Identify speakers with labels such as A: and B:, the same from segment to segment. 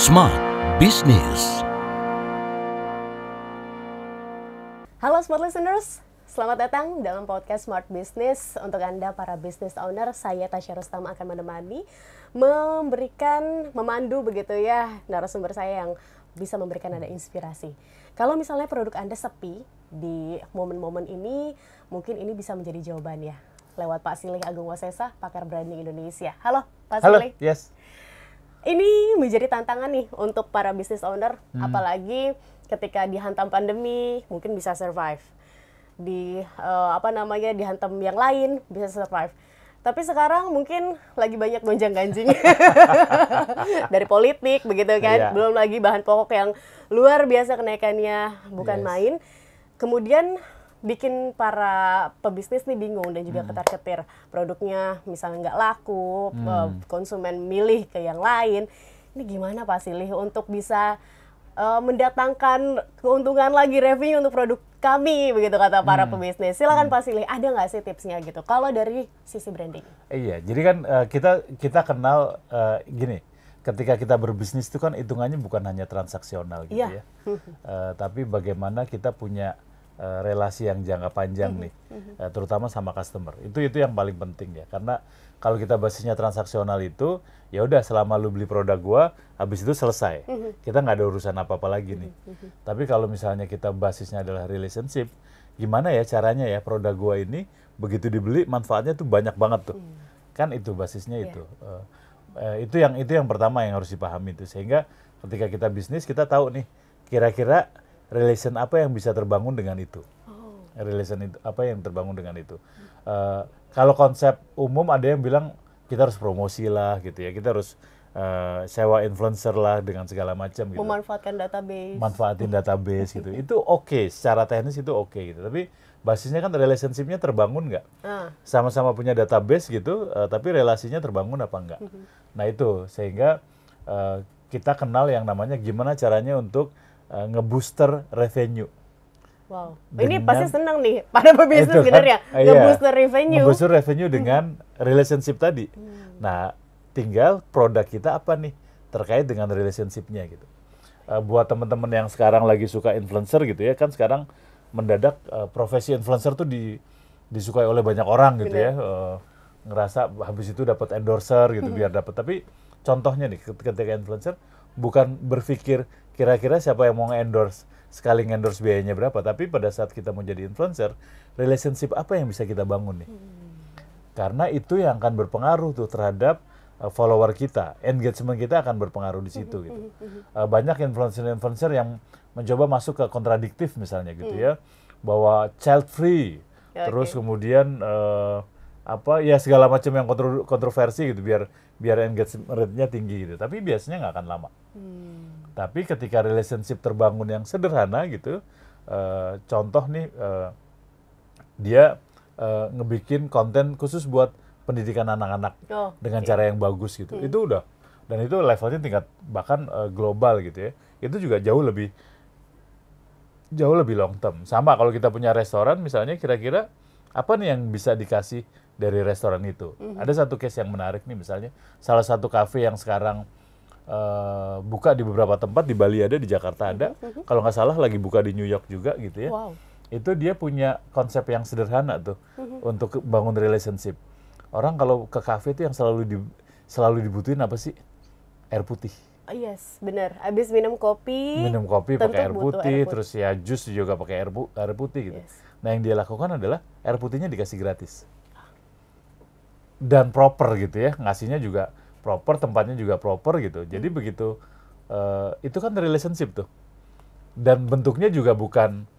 A: Smart Business.
B: Halo Smart Listeners, selamat datang dalam podcast Smart Business. Untuk Anda para business owner, saya Tasya Rustam akan menemani, memandu begitu ya, narasumber saya yang bisa memberikan Anda inspirasi. Kalau misalnya produk Anda sepi di momen-momen ini, mungkin ini bisa menjadi jawaban ya. Lewat Pak Silih Agung Wasesa, pakar branding Indonesia. Halo Pak Silih.
C: Halo, yes.
B: Ini menjadi tantangan nih untuk para business owner, apalagi ketika dihantam pandemi, mungkin bisa survive. Dihantam yang lain bisa survive. Tapi sekarang mungkin lagi banyak gonjang-ganjing dari politik begitu kan,
C: Iya.
B: belum lagi bahan pokok yang luar biasa kenaikannya, bukan
C: Yes.
B: main. Kemudian bikin para pebisnis nih bingung dan juga ketar-ketir, produknya misalnya nggak laku, konsumen milih ke yang lain. Ini gimana Pak Silih untuk bisa mendatangkan keuntungan lagi, revenue untuk produk kami, begitu kata para pebisnis. Silakan Pak Silih, ada nggak sih tipsnya gitu kalau dari sisi branding?
C: Iya, jadi kan kita kenal gini, ketika kita berbisnis itu kan hitungannya bukan hanya transaksional gitu
B: Iya.
C: ya, tapi bagaimana kita punya relasi yang jangka panjang nih, terutama sama customer. Itu yang paling penting ya, karena kalau kita basisnya transaksional itu, ya udah selama lu beli produk gua, habis itu selesai. Kita nggak ada urusan apa-apa lagi nih. Tapi kalau misalnya kita basisnya adalah relationship, gimana ya caranya ya produk gua ini begitu dibeli manfaatnya tuh banyak banget tuh. Kan itu basisnya itu. Itu yang pertama yang harus dipahami itu. Sehingga ketika kita bisnis kita tahu nih kira-kira relation apa yang bisa terbangun dengan itu. Relation itu apa yang terbangun dengan itu. Kalau konsep umum ada yang bilang kita harus promosi lah gitu ya. Kita harus sewa influencer lah dengan segala macam gitu.
B: Memanfaatkan database.
C: Manfaatin database gitu. Itu oke, secara teknis itu oke gitu. Tapi basisnya kan relationship-nya terbangun nggak? Sama-sama punya database gitu, tapi relasinya terbangun apa enggak? Nah itu, sehingga kita kenal yang namanya gimana caranya untuk ngebooster revenue.
B: Wow, ini pasti senang nih pada pebisnis
C: Itu kan,
B: sebenarnya,
C: iya,
B: nge-booster revenue.
C: Nge-booster revenue dengan relationship tadi. Nah, tinggal produk kita apa nih terkait dengan relationship-nya gitu. Buat teman-teman yang sekarang lagi suka influencer gitu ya, kan sekarang mendadak profesi influencer tuh disukai oleh banyak orang gitu ya. Ngerasa habis itu dapat endorser gitu biar dapat. Tapi contohnya nih ketika influencer bukan berpikir kira-kira siapa yang mau nge-endorse, sekali nge-endorse biayanya berapa, tapi pada saat kita mau jadi influencer, relationship apa yang bisa kita bangun nih? Karena itu yang akan berpengaruh tuh terhadap follower kita, engagement kita akan berpengaruh di situ gitu. Banyak influencer yang mencoba masuk ke kontradiktif misalnya gitu ya, bahwa child free, terus kemudian segala macam yang kontroversi gitu biar engagement rate-nya tinggi gitu. Tapi biasanya nggak akan lama. Tapi ketika relationship terbangun yang sederhana gitu, contoh nih dia ngebikin konten khusus buat pendidikan anak-anak dengan cara yang bagus gitu, itu udah, dan itu levelnya tingkat bahkan global gitu ya, itu juga jauh lebih long term. Sama kalau kita punya restoran misalnya, kira-kira apa nih yang bisa dikasih dari restoran itu. Ada satu case yang menarik nih, misalnya salah satu cafe yang sekarang buka di beberapa tempat, di Bali ada, di Jakarta ada, kalau nggak salah lagi buka di New York juga gitu ya.
B: Wow.
C: Itu dia punya konsep yang sederhana tuh untuk bangun relationship. Orang kalau ke kafe itu yang selalu dibutuhin apa sih? Air putih.
B: Yes, benar. Abis minum kopi
C: Pakai air
B: butuh
C: putih, terus ya jus juga pakai air putih gitu.
B: Yes.
C: Nah yang dia lakukan adalah air putihnya dikasih gratis. Dan proper gitu ya, ngasihnya juga proper, tempatnya juga proper gitu. Jadi begitu, itu kan relationship tuh. Dan bentuknya juga bukan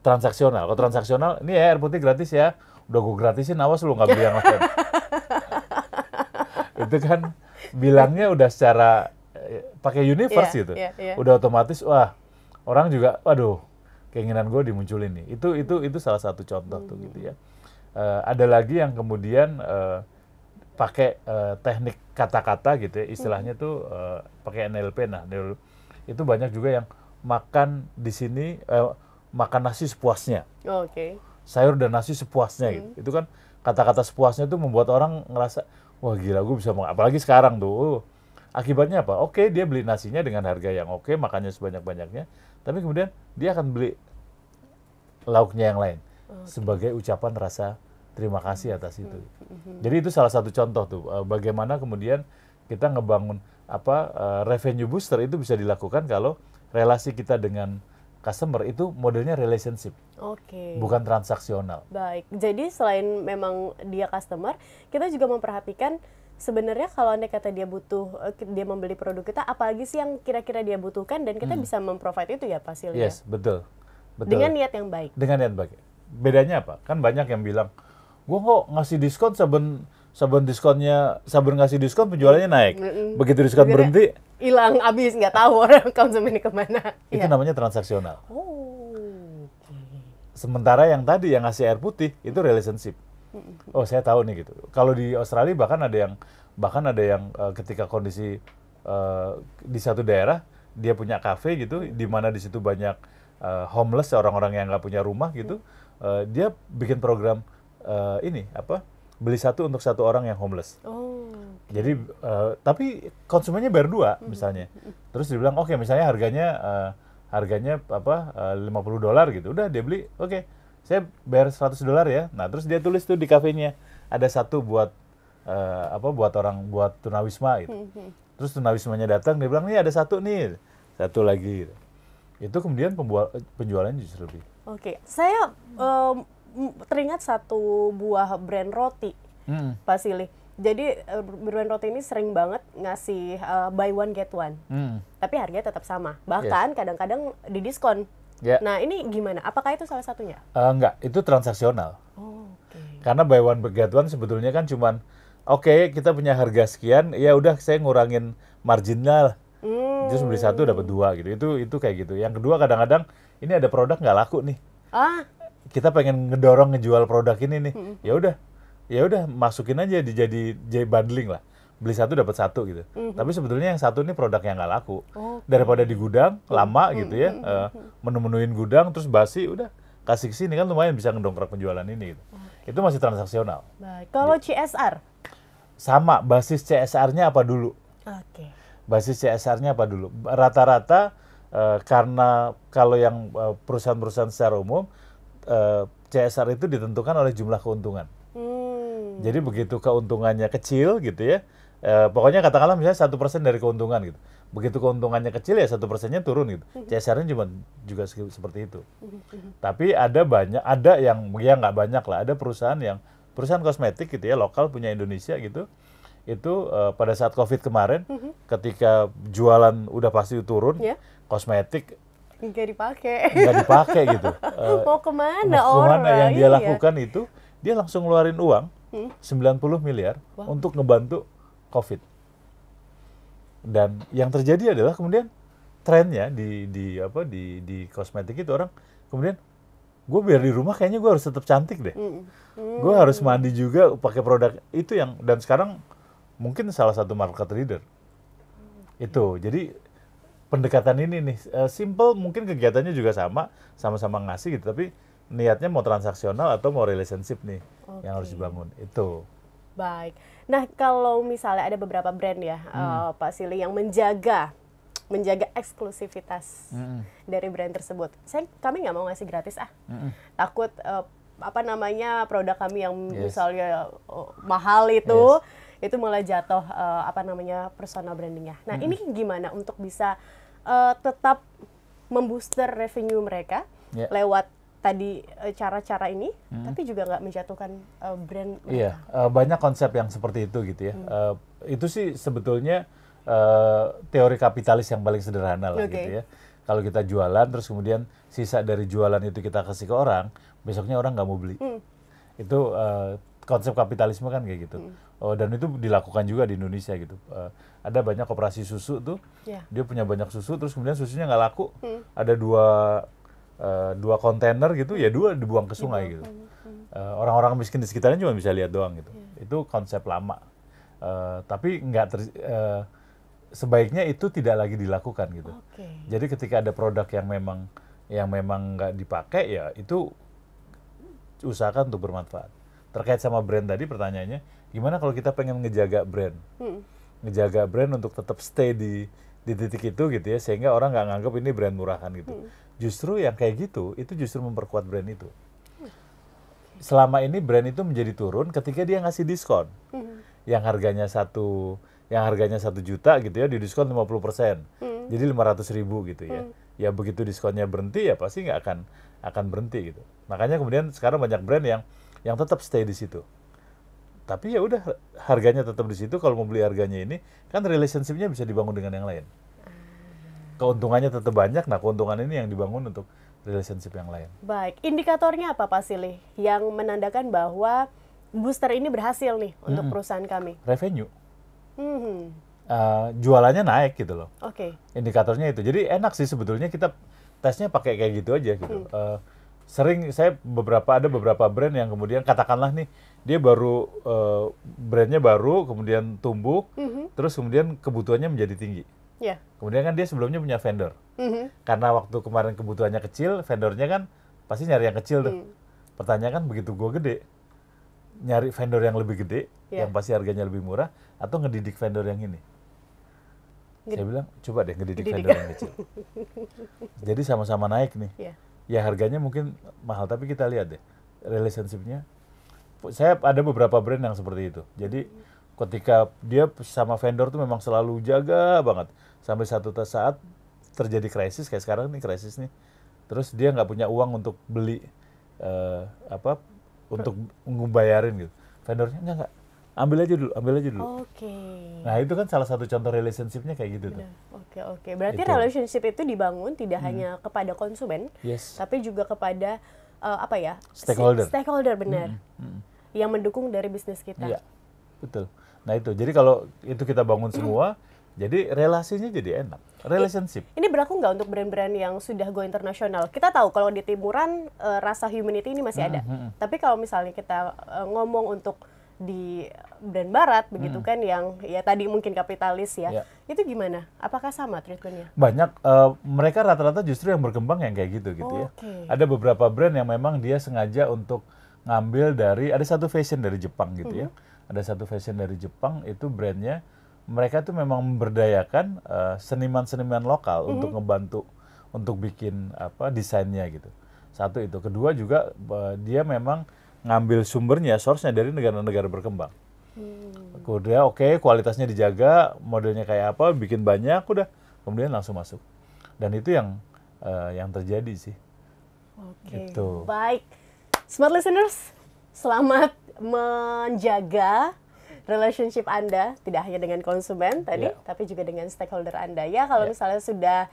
C: transaksional. Kalau transaksional, ini ya air putih gratis ya, udah gue gratisin, awas lu nggak beli yang lain. Itu kan bilangnya udah secara pakai universe gitu. Udah otomatis, wah orang juga, waduh keinginan gue dimunculin nih. Itu salah satu contoh tuh gitu ya. Ada lagi yang kemudian pakai teknik kata-kata gitu ya, istilahnya tuh pakai NLP. Nah, itu banyak juga yang makan di sini, makan nasi sepuasnya. Sayur dan nasi sepuasnya gitu. Itu kan kata-kata sepuasnya tuh membuat orang ngerasa, wah gila gue bisa makan. Apalagi sekarang tuh, Akibatnya apa? Oke, dia beli nasinya dengan harga yang oke, makannya sebanyak-banyaknya, tapi kemudian dia akan beli lauknya yang lain sebagai ucapan rasa terima kasih atas itu. Jadi itu salah satu contoh tuh bagaimana kemudian kita ngebangun revenue booster itu bisa dilakukan kalau relasi kita dengan customer itu modelnya relationship,
B: Oke.
C: bukan transaksional.
B: Baik. Jadi selain memang dia customer, kita juga memperhatikan sebenarnya kalau andai kata dia butuh, dia membeli produk kita, apa lagi sih yang kira-kira dia butuhkan dan kita bisa memprovide itu ya Pak Silly, ya?
C: Yes, betul.
B: Dengan niat yang baik.
C: Dengan niat baik. Bedanya apa? Kan banyak yang bilang, gua kok ngasih diskon saben ngasih diskon penjualannya naik. Begitu diskon berhenti,
B: Hilang, habis, nggak tahu orang konsumennya kemana.
C: itu
B: Iya.
C: namanya transaksional.
B: Oh.
C: Sementara yang tadi yang ngasih air putih itu relationship. Oh, saya tahu nih gitu. Kalau di Australia bahkan ada yang ketika kondisi di satu daerah dia punya kafe gitu, di mana di situ banyak homeless, orang-orang yang nggak punya rumah gitu. Dia bikin program beli satu untuk satu orang yang homeless.
B: Oh.
C: Jadi tapi konsumennya bayar 2 misalnya. Terus dia bilang oke, misalnya harganya $50 gitu. Udah dia beli, oke. Saya bayar $100 ya. Nah, terus dia tulis tuh di kafenya ada satu buat buat tunawisma gitu. Terus tunawismanya datang, dia bilang nih ada satu nih, satu lagi gitu. Itu kemudian penjualannya justru lebih.
B: Oke. Saya teringat satu buah brand roti, Pak Silly. Jadi brand roti ini sering banget ngasih buy one get one, tapi harganya tetap sama. Bahkan kadang-kadang didiskon.
C: Ya.
B: Nah ini gimana? Apakah itu salah satunya?
C: Enggak, itu transaksional.
B: Oh, oke.
C: Karena buy one get one sebetulnya kan cuman oke, kita punya harga sekian, ya udah saya ngurangin marginal. Terus beli satu dapat 2 gitu. Itu kayak gitu. Yang kedua kadang-kadang ini ada produk nggak laku nih. Kita pengen ngejual produk ini nih. Ya udah masukin aja jadi bundling lah. Beli satu dapat satu gitu. Tapi sebetulnya yang satu ini produk yang nggak laku. Daripada di gudang lama gitu ya, menu-menuin gudang terus basi, udah kasih ke sini kan lumayan bisa ngedongkrak penjualan ini gitu. Itu masih transaksional.
B: Baik. Kalau CSR?
C: Sama, basis CSR-nya apa dulu?
B: Oke.
C: Basis CSR-nya apa dulu? Rata-rata karena kalau yang perusahaan-perusahaan secara umum CSR itu ditentukan oleh jumlah keuntungan. Jadi begitu keuntungannya kecil gitu ya, pokoknya katakanlah misalnya 1% dari keuntungan gitu. Begitu keuntungannya kecil ya 1%-nya turun gitu. CSR-nya juga seperti itu. Tapi ada yang ya nggak banyak lah. Ada perusahaan kosmetik gitu ya, lokal punya Indonesia gitu. Itu pada saat COVID kemarin, ketika jualan udah pasti turun, kosmetik
B: Nggak
C: dipakai gitu.
B: Mau kemana
C: Mau
B: orang?
C: kemana yang dia
B: Iya.
C: lakukan itu, dia langsung ngeluarin uang 90 miliar untuk ngebantu COVID. Dan yang terjadi adalah kemudian trennya di kosmetik itu orang kemudian gue biar di rumah kayaknya gue harus tetap cantik deh. Gue harus mandi juga pakai produk itu dan sekarang mungkin salah satu market leader. Itu. Jadi pendekatan ini nih simple, mungkin kegiatannya juga sama-sama ngasih gitu, tapi niatnya mau transaksional atau mau relationship nih yang harus dibangun. Itu.
B: Baik. Nah, kalau misalnya ada beberapa brand ya, Pak Silly, yang menjaga eksklusivitas dari brand tersebut. Kami nggak mau ngasih gratis takut produk kami yang misalnya mahal itu malah jatuh personal brandingnya. Nah, ini gimana untuk bisa tetap membooster revenue mereka lewat tadi cara-cara ini, tapi juga nggak menjatuhkan brand mereka.
C: Iya, banyak konsep yang seperti itu gitu ya. Itu sih sebetulnya teori kapitalis yang paling sederhana lah gitu ya. Kalau kita jualan terus kemudian sisa dari jualan itu kita kasih ke orang, besoknya orang nggak mau beli. Itu konsep kapitalisme kan kayak gitu. Dan itu dilakukan juga di Indonesia gitu. Ada banyak koperasi susu tuh, dia punya banyak susu, terus kemudian susunya nggak laku. Ada dua kontainer gitu, ya 2 dibuang ke sungai gitu. Orang-orang miskin di sekitarnya cuma bisa lihat doang gitu. Itu konsep lama. Tapi sebaiknya itu tidak lagi dilakukan gitu. Jadi ketika ada produk yang memang nggak dipakai, ya itu usahakan untuk bermanfaat. Terkait sama brand tadi pertanyaannya, gimana kalau kita pengen ngejaga brand? ngejaga brand untuk tetap stay di titik itu gitu ya, sehingga orang nggak nganggap ini brand murahan gitu. Justru yang kayak gitu, itu justru memperkuat brand itu. Selama ini brand itu menjadi turun ketika dia ngasih diskon. Yang harganya 1 juta gitu ya, di diskon 50%. Jadi 500.000 gitu ya. Ya begitu diskonnya berhenti ya pasti nggak akan berhenti gitu. Makanya kemudian sekarang banyak brand yang tetap stay di situ. Tapi ya udah, harganya tetap di situ. Kalau mau beli harganya ini, kan relationship-nya bisa dibangun dengan yang lain. Keuntungannya tetap banyak. Nah, keuntungan ini yang dibangun untuk relationship yang lain.
B: Baik, indikatornya apa Pak Silih yang menandakan bahwa booster ini berhasil nih untuk perusahaan kami?
C: Revenue. Jualannya naik gitu loh.
B: Oke.
C: Indikatornya itu. Jadi enak sih sebetulnya kita tesnya pakai kayak gitu aja gitu. Sering saya ada beberapa brand yang kemudian katakanlah nih dia baru brandnya baru kemudian tumbuh, terus kemudian kebutuhannya menjadi tinggi.
B: Yeah.
C: Kemudian kan dia sebelumnya punya vendor. Karena waktu kemarin kebutuhannya kecil, vendornya kan pasti nyari yang kecil tuh. Pertanyaan kan begitu gue gede, nyari vendor yang lebih gede, yang pasti harganya lebih murah, atau ngedidik vendor yang ini? Saya bilang, coba deh ngedidik vendor yang kecil. Jadi sama-sama naik nih. Ya harganya mungkin mahal, tapi kita lihat deh relationship-nya. Saya ada beberapa brand yang seperti itu. Jadi ketika dia sama vendor tuh memang selalu jaga banget. Sampai satu saat terjadi krisis, kayak sekarang nih krisis nih. Terus dia nggak punya uang untuk beli, untuk ngebayarin gitu. Vendornya enggak. Ambil aja dulu.
B: Oke.
C: Nah itu kan salah satu contoh relationship-nya kayak gitu tuh.
B: Oke. Berarti relationship itu dibangun tidak hanya kepada konsumen, tapi juga kepada stakeholder benar, yang mendukung dari bisnis kita.
C: Iya, betul. Nah itu, jadi kalau itu kita bangun semua, jadi relasinya jadi enak. Relationship.
B: Ini berlaku nggak untuk brand-brand yang sudah go internasional? Kita tahu kalau di timuran rasa humanity ini masih ada. Tapi kalau misalnya kita ngomong untuk di brand barat begitu kan, yang ya tadi mungkin kapitalis ya, itu gimana? Apakah sama treatmentnya?
C: Banyak, mereka rata-rata justru yang berkembang yang kayak gitu ya. Ada beberapa brand yang memang dia sengaja untuk ngambil dari, ada satu fashion dari Jepang gitu ya. Ada satu fashion dari Jepang, itu brandnya, mereka tuh memang memberdayakan seniman-seniman lokal untuk ngebantu, untuk bikin desainnya gitu. Satu itu. Kedua juga dia memang ngambil sumbernya, source-nya dari negara-negara berkembang. Kemudian kualitasnya dijaga, modelnya kayak apa, bikin banyak, udah kemudian langsung masuk. Dan itu yang terjadi sih. Gitu.
B: Baik. Smart listeners, selamat menjaga relationship Anda, tidak hanya dengan konsumen tadi, tapi juga dengan stakeholder Anda. Ya, kalau misalnya sudah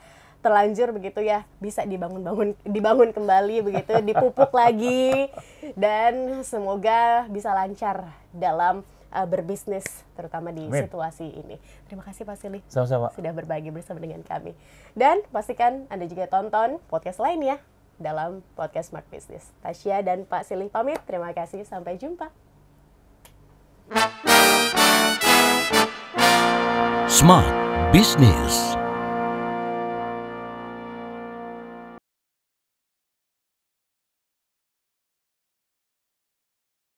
B: terlanjur begitu ya, bisa dibangun kembali begitu, dipupuk lagi, dan semoga bisa lancar dalam berbisnis, terutama di situasi ini. Terima kasih Pak Silih.
C: Sama-sama.
B: Sudah berbagi bersama dengan kami. Dan pastikan Anda juga tonton podcast lainnya dalam podcast Smart Business. Tasya dan Pak Silih pamit. Terima kasih. Sampai jumpa.
A: Smart Business.